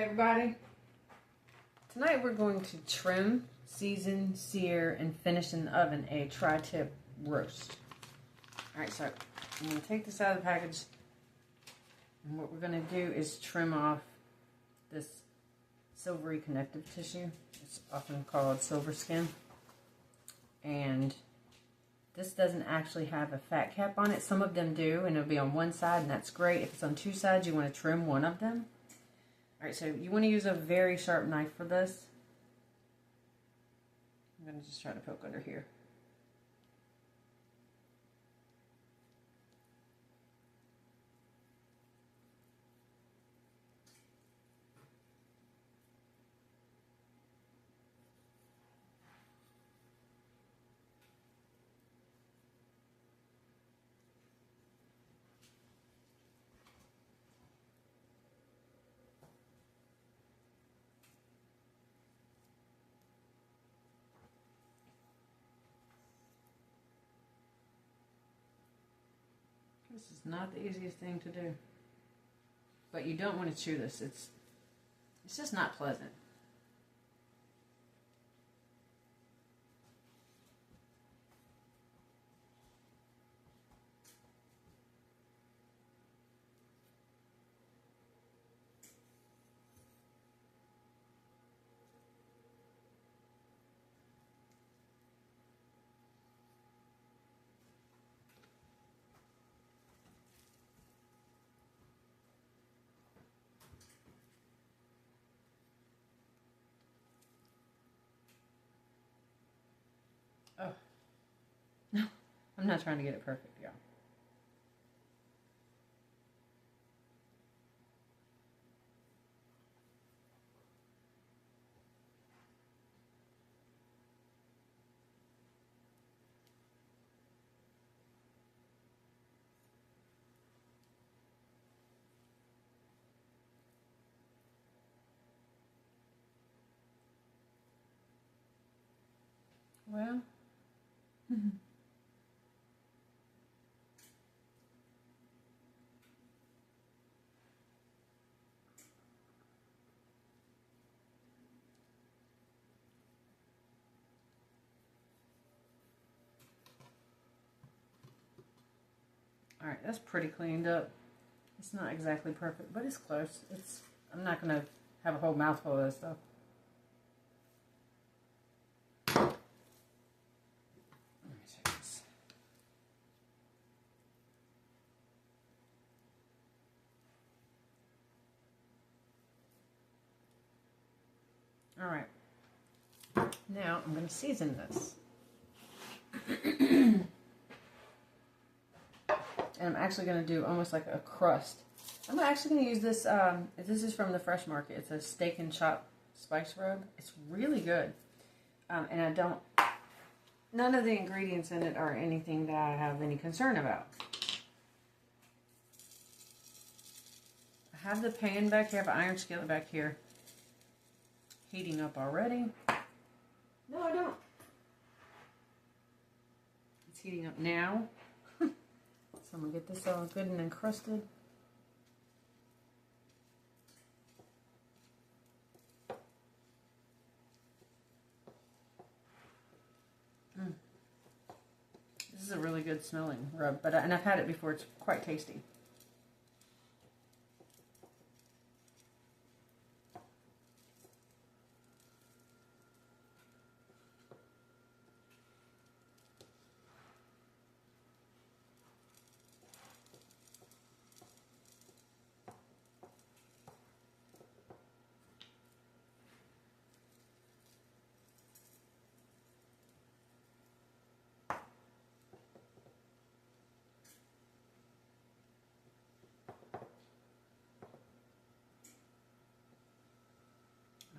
everybody. Tonight we're going to trim, season, sear, and finish in the oven a tri-tip roast. Alright, so I'm going to take this out of the package, and what we're going to do is trim off this silvery connective tissue. It's often called silver skin. And this doesn't actually have a fat cap on it. Some of them do, and it'll be on one side, and that's great. If it's on two sides, you want to trim one of them. Alright, so you want to use a very sharp knife for this. I'm going to just try to poke under here. This is not the easiest thing to do, but you don't want to chew this. It's just not pleasant. Oh, no, I'm not trying to get it perfect, y'all. Well, alright, that's pretty cleaned up. It's not exactly perfect, but it's close. I'm not going to have a whole mouthful of this stuff. Alright, now I'm going to season this. And I'm actually going to do almost like a crust. I'm actually going to use this, this is from the Fresh Market. It's a steak and chop spice rub. It's really good. And none of the ingredients in it are anything that I have any concern about. I have the pan back here, I have an iron skillet back here. Heating up already. No, I don't. It's heating up now. So I'm going to get this all good and encrusted. This is a really good smelling rub, and I've had it before. It's quite tasty.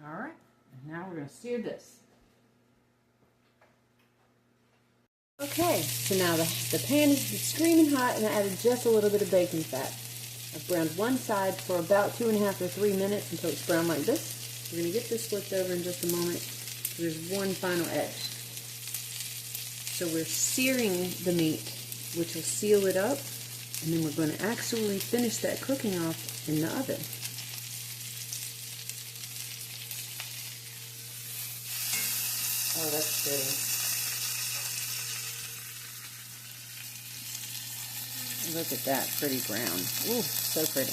Alright, and now we're going to sear this. Okay, so now the pan is screaming hot, and I added just a little bit of bacon fat. I've browned one side for about 2.5 or 3 minutes until it's brown like this. We're going to get this flipped over in just a moment. There's one final edge. So we're searing the meat, which will seal it up, and then we're going to actually finish that cooking off in the oven. Oh, that's pretty. Look at that pretty brown. Ooh, so pretty.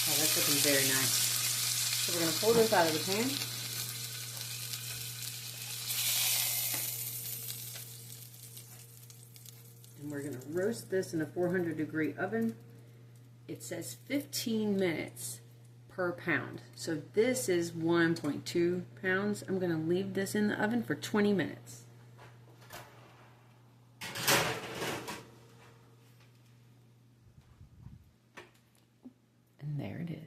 Oh, that's looking very nice. So we're going to pull this out of the pan. And we're going to roast this in a 400-degree oven. It says 15 minutes per pound. So this is 1.2 pounds. I'm going to leave this in the oven for 20 minutes. And there it is.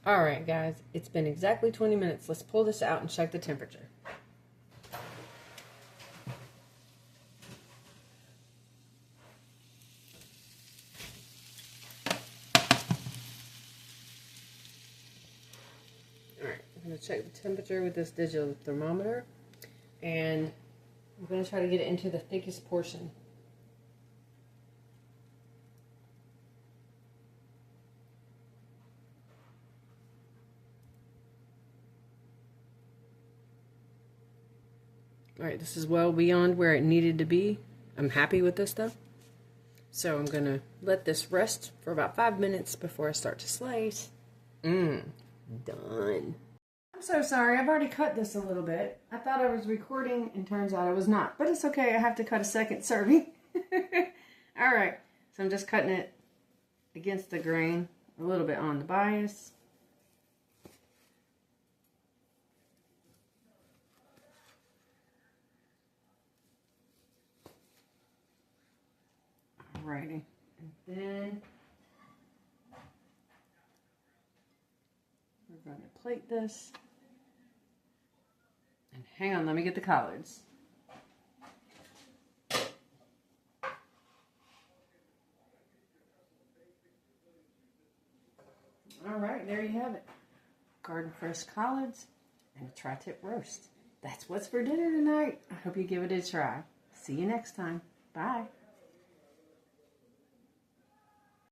All right, guys, it's been exactly 20 minutes. Let's pull this out and check the temperature. All right, I'm going to check the temperature with this digital thermometer, and I'm going to try to get it into the thickest portion. All right, this is well beyond where it needed to be. I'm happy with this stuff. So I'm going to let this rest for about 5 minutes before I start to slice. Done. I'm so sorry. I've already cut this a little bit. I thought I was recording, and turns out I was not. But it's okay. I have to cut a second serving. All right. So I'm just cutting it against the grain, a little bit on the bias. Alrighty, and then we're going to plate this. And hang on, let me get the collards. Alright, there you have it. Garden fresh collards and a tri-tip roast. That's what's for dinner tonight. I hope you give it a try. See you next time. Bye.